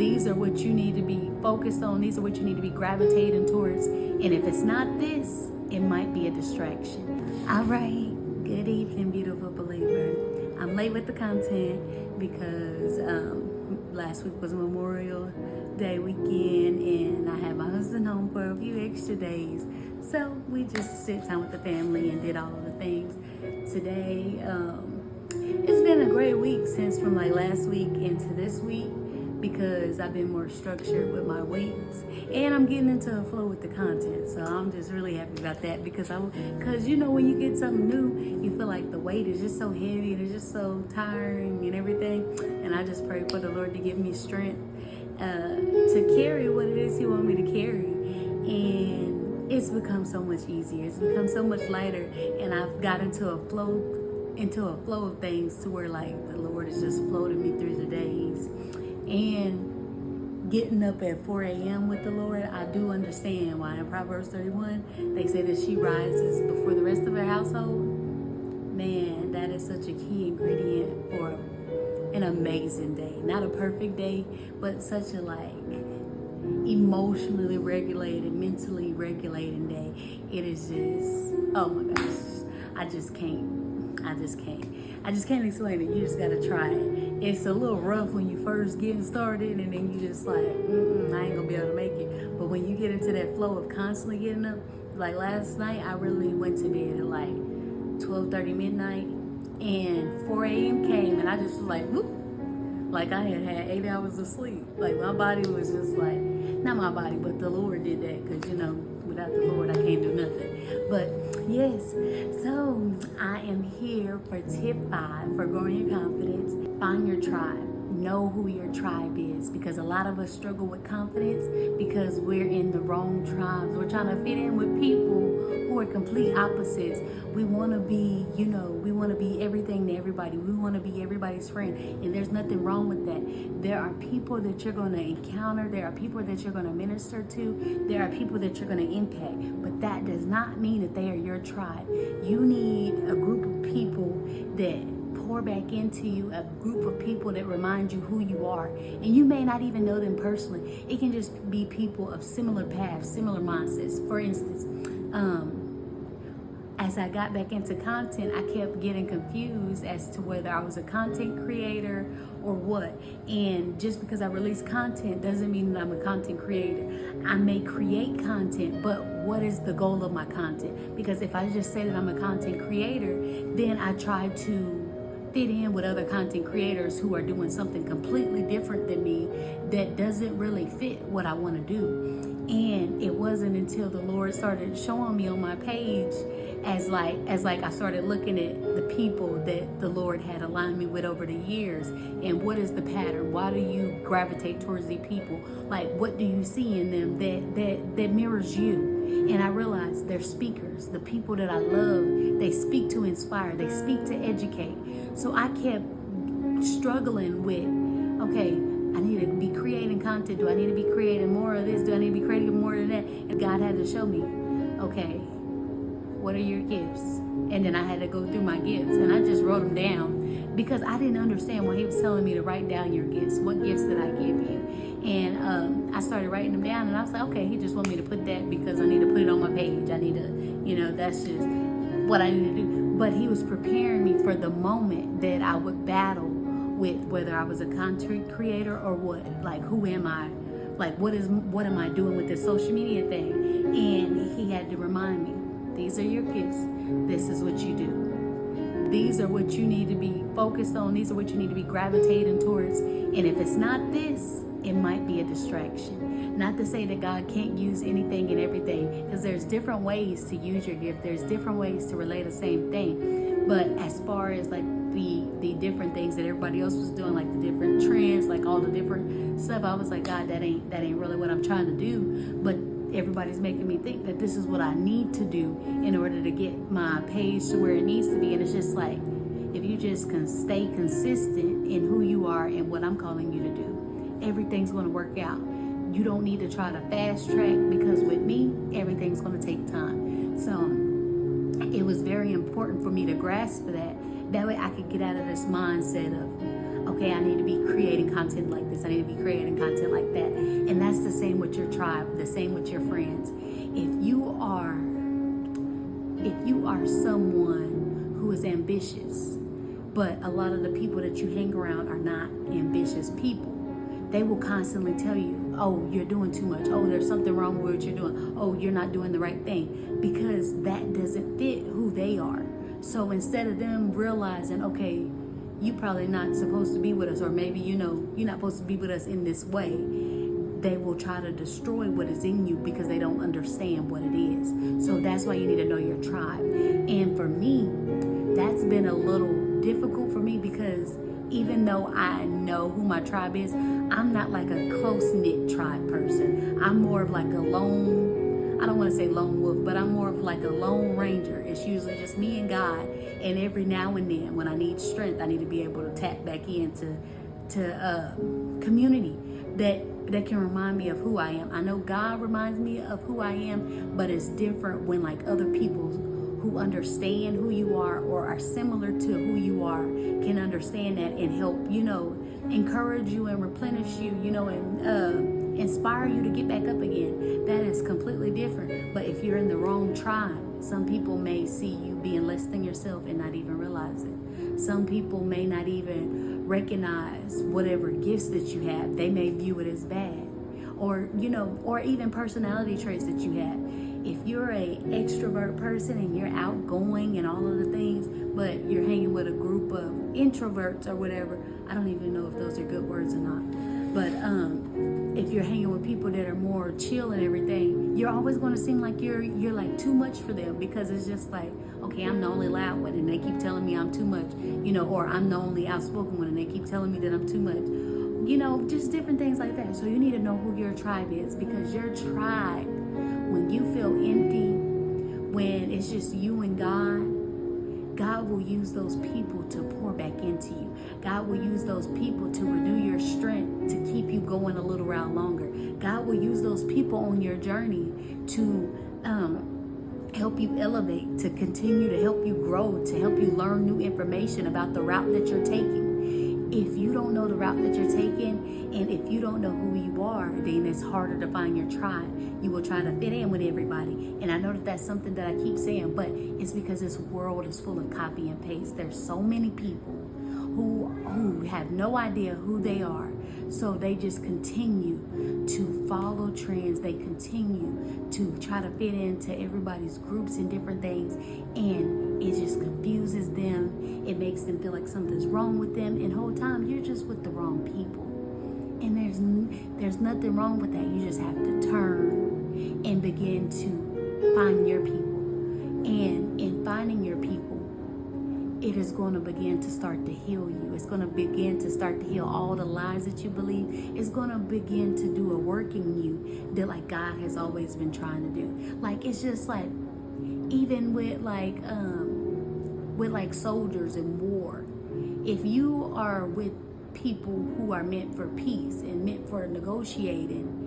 These are what you need to be focused on. These are what you need to be gravitating towards. And if it's not this, it might be a distraction. All right. Good evening, beautiful believer. I'm late with the content because last week was Memorial Day weekend and I had my husband home for a few extra days. So we just sit down with the family and did all of the things. Today, it's been a great week since from like last week into this week because I've been more structured with my weeks and I'm getting into a flow with the content. So I'm just really happy about that because you know, when you get something new, you feel like the weight is just so heavy and it's just so tiring and everything. And I just pray for the Lord to give me strength to carry what it is He wants me to carry. And it's become so much easier. It's become so much lighter. And I've got into a flow of things to where like the Lord is just floating me through the days. And getting up at 4 a.m. with the Lord, I do understand why in Proverbs 31, they say that she rises before the rest of her household. Man, that is such a key ingredient for an amazing day. Not a perfect day, but such a like emotionally regulated, mentally regulating day. It is just, oh my gosh, I just can't explain it. You just gotta try it. It's a little rough when you first get started and then you just like, I ain't gonna be able to make it. But when you get into that flow of constantly getting up, like last night, I really went to bed at like 12:30 midnight and 4 a.m. came and I just was like, whoop, like I had 8 hours of sleep. Like my body was just like, not my body, but the Lord did that because, you know, without the Lord, I can't do nothing. But yes, so I am here for tip 5 for growing your confidence. Find your tribe. Know who your tribe is, because a lot of us struggle with confidence because we're in the wrong tribes. We're trying to fit in with people who are complete opposites. We want to be, you know, we want to be everything to everybody. We want to be everybody's friend, and there's nothing wrong with that. There are people that you're going to encounter. There are people that you're going to minister to. There are people that you're going to impact, but that does not mean that they are your tribe. You need a group of people that pour back into you, a group of people that remind you who you are. And you may not even know them personally. It can just be people of similar paths, similar mindsets. For instance, as I got back into content, I kept getting confused as to whether I was a content creator or what. And just because I release content doesn't mean that I'm a content creator. I may create content, but what is the goal of my content? Because if I just say that I'm a content creator, then I try to fit in with other content creators who are doing something completely different than me that doesn't really fit what I want to do. And it wasn't until the Lord started showing me on my page as like I started looking at the people that the Lord had aligned me with over the years, and what is the pattern? Why do you gravitate towards these people? Like, what do you see in them that mirrors you? And I realized they're speakers. The people that I love, they speak to inspire, they speak to educate. So I kept struggling with, okay, I need to be creating content. Do I need to be creating more of this? Do I need to be creating more of that? And God had to show me, okay, what are your gifts? And then I had to go through my gifts and I just wrote them down because I didn't understand why He was telling me to write down your gifts. What gifts did I give you? And I started writing them down and I was like, okay, He just want me to put that because I need to put it on my page. I need to, you know, that's just what I need to do. But He was preparing me for the moment that I would battle with whether I was a content creator or what. Like, who am I? Like, what am I doing with this social media thing? And He had to remind me, these are your gifts. This is what you do. These are what you need to be focused on. These are what you need to be gravitating towards. And if it's not this, it might be a distraction. Not to say that God can't use anything and everything, because there's different ways to use your gift. There's different ways to relay the same thing. But as far as like the different things that everybody else was doing, like the different trends, like all the different stuff, I was like, God, that ain't really what I'm trying to do. But everybody's making me think that this is what I need to do in order to get my page to where it needs to be. And it's just like, if you just can stay consistent in who you are and what I'm calling you to do, everything's going to work out. You don't need to try to fast track, because with me, everything's going to take time. So it was very important for me to grasp that. That way I could get out of this mindset of, okay, I need to be creating content like this. I need to be creating content like that. And that's the same with your tribe, the same with your friends. If you are someone who is ambitious, but a lot of the people that you hang around are not ambitious people, they will constantly tell you, oh, you're doing too much. Oh, there's something wrong with what you're doing. Oh, you're not doing the right thing, because that doesn't fit who they are. So instead of them realizing, okay, you probably not supposed to be with us, or maybe, you're not supposed to be with us in this way, they will try to destroy what is in you because they don't understand what it is. So that's why you need to know your tribe. And for me, that's been a little difficult for me, because even though I know who my tribe is, I'm not like a close-knit tribe person. I'm more of like a lone, I don't want to say lone wolf, but I'm more of like a lone ranger. It's usually just me and God. And every now and then when I need strength, I need to be able to tap back into community that can remind me of who I am. I know God reminds me of who I am, but it's different when like other people who understand who you are or are similar to who you are can understand that and help, encourage you and replenish you, and inspire you to get back up again. That is completely different. But if you're in the wrong tribe, some people may see you being less than yourself and not even realize it. Some people may not even recognize whatever gifts that you have. They may view it as bad, or even personality traits that you have. If you're a extrovert person and you're outgoing and all of the things, but you're hanging with a group of introverts or whatever, I don't even know if those are good words or not. But if you're hanging with people that are more chill and everything, you're always going to seem like you're like too much for them, because it's just like, okay, I'm the only loud one and they keep telling me I'm too much, or I'm the only outspoken one and they keep telling me that I'm too much. Just different things like that. So you need to know who your tribe is, because your tribe, when you feel empty, when it's just you and God will use those people to pour back into you. God will use those people to renew your strength, to keep you going a little while longer. God will use those people on your journey to help you elevate, to continue to help you grow, to help you learn new information about the route that you're taking. If you don't know the route that you're taking, and if you don't know who you are, then it's harder to find your tribe. You will try to fit in with everybody. And I know that that's something that I keep saying, but it's because this world is full of copy and paste. There's so many people who have no idea who they are. So they just continue to follow trends. They continue to try to fit into everybody's groups and different things. And it just confuses them. It makes them feel like something's wrong with them. And the whole time, you're just with the wrong people. And there's nothing wrong with that. You just have to turn and begin to find your people. And in finding your people, it is going to begin to start to heal you. It's going to begin to start to heal all the lies that you believe. It's going to begin to do a work in you that like God has always been trying to do. Like, it's just like, even with like soldiers in war, if you are with people who are meant for peace and meant for negotiating,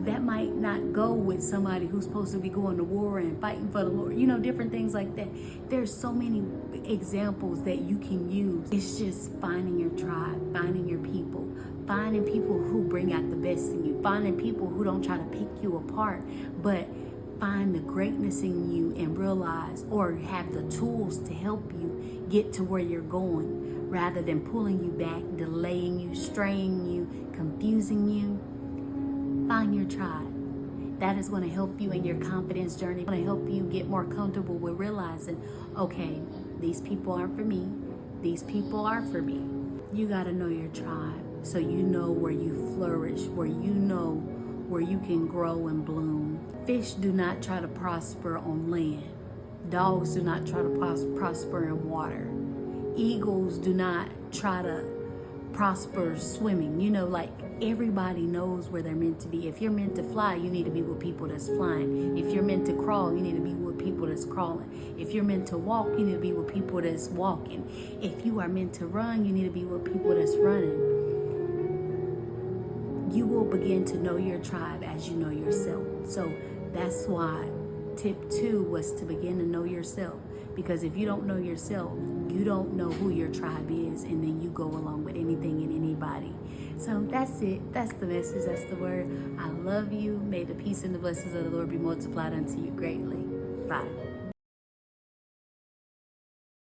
that might not go with somebody who's supposed to be going to war and fighting for the Lord, different things like that. There's so many examples that you can use. It's just finding your tribe, finding your people, finding people who bring out the best in you, finding people who don't try to pick you apart, but find the greatness in you and realize, or have the tools to help you get to where you're going, rather than pulling you back, delaying you, straying you, confusing you. Find your tribe. That is going to help you in your confidence journey. It's going to help you get more comfortable with realizing, okay, these people aren't for me. These people are for me. You got to know your tribe so you know where you flourish, where you know where you can grow and bloom. Fish do not try to prosper on land. Dogs do not try to prosper in water. Eagles do not try to prosper swimming. Like, everybody knows where they're meant to be. If you're meant to fly, you need to be with people that's flying. If you're meant to crawl, you need to be with people that's crawling. If you're meant to walk, you need to be with people that's walking. If you are meant to run, you need to be with people that's running. You will begin to know your tribe as you know yourself. So that's why tip 2 was to begin to know yourself, Because if you don't know yourself, you don't know who your tribe is, and then you go along with anything and anybody. So that's it. That's the message. That's the word. I love you. May the peace and the blessings of the Lord be multiplied unto you greatly. Bye.